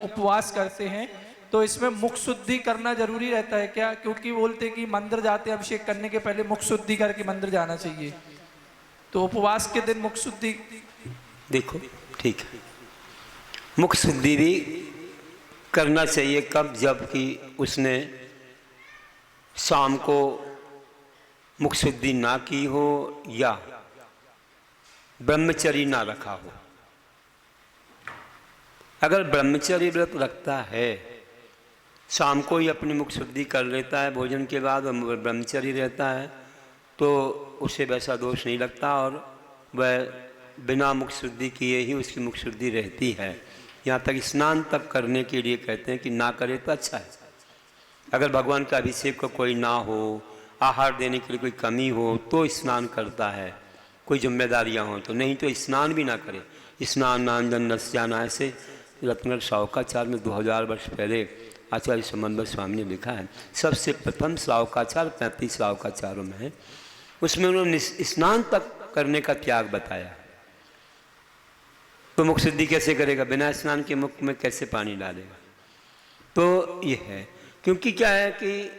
उपवास करते हैं तो इसमें मुख शुद्धि करना जरूरी रहता है क्या? क्योंकि बोलते हैं कि मंदिर जाते हैं अभिषेक करने के पहले मुख शुद्धि करके मंदिर जाना चाहिए, तो उपवास के दिन मुख शुद्धि। देखो ठीक है, मुख शुद्धि भी करना चाहिए कब? जबकि उसने शाम को मुख शुद्धि ना की हो या ब्रह्मचर्य ना रखा हो। अगर ब्रह्मचर्य व्रत रखता है, शाम को ही अपनी मुख शुद्धि कर लेता है भोजन के बाद और ब्रह्मचर्य रहता है, तो उसे वैसा दोष नहीं लगता और वह बिना मुख शुद्धि किए ही उसकी मुख शुद्धि रहती है। यहाँ तक स्नान तक करने के लिए कहते हैं कि ना करे तो अच्छा है। अगर भगवान का अभिषेक को कोई ना हो, आहार देने के लिए कोई कमी हो तो स्नान करता है, कोई जिम्मेदारियाँ हों तो, नहीं तो स्नान भी ना करे। स्नान नांदन नस्याना, ऐसे रत्नगढ़ श्रावकाचार में 2000 वर्ष पहले आचार्य समन्वय स्वामी ने लिखा है। सबसे प्रथम श्रावकाचार 35 श्रावकाचारों में है, उसमें उन्होंने स्नान तक करने का त्याग बताया। तो मुख शुद्धि कैसे करेगा? बिना स्नान के मुख में कैसे पानी डालेगा? तो ये है, क्योंकि क्या है कि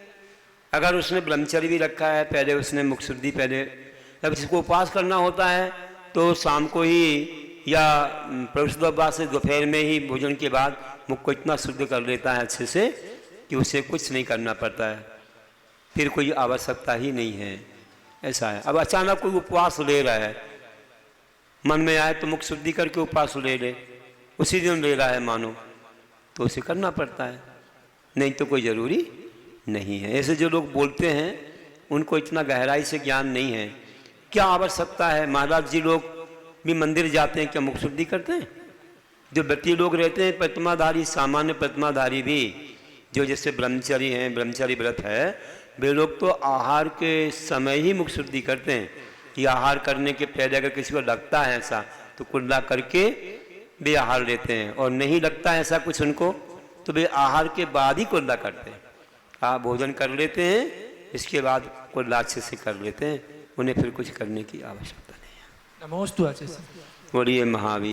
अगर उसने ब्रह्मचर्य भी रखा है, पहले उसने मुख शुद्धि, पहले जब जिसको उपवास करना होता है तो शाम को ही या प्रवेशद्वार से दोपहर में ही भोजन के बाद मुख को इतना शुद्ध कर लेता है अच्छे से कि उसे कुछ नहीं करना पड़ता है, फिर कोई आवश्यकता ही नहीं है। ऐसा है। अब अचानक कोई उपवास ले रहा है, मन में आए तो मुख शुद्धि करके उपवास ले ले, उसी दिन ले रहा है मानो, तो उसे करना पड़ता है, नहीं तो कोई ज़रूरी नहीं है। ऐसे जो लोग बोलते हैं उनको इतना गहराई से ज्ञान नहीं है। क्या आवश्यकता है? महाराज जी लोग भी मंदिर जाते हैं, क्या मुख शुद्धि करते हैं? जो व्रती लोग रहते हैं, प्रतिमाधारी, सामान्य प्रतिमाधारी भी, जो जैसे ब्रह्मचारी हैं, ब्रह्मचारी व्रत है, वे लोग तो आहार के समय ही मुख शुद्धि करते हैं कि आहार करने के पहले अगर किसी को लगता है ऐसा तो कुल्ला करके वे आहार लेते हैं, और नहीं लगता है ऐसा कुछ उनको तो वे आहार के बाद ही कुल्ला करते हैं। आप भोजन कर लेते हैं, इसके बाद कुल्ला अच्छे से कर लेते हैं, उन्हें फिर कुछ करने की आवश्यकता नहीं है। नमोस्तु आचार्य। बोलिए महावीर।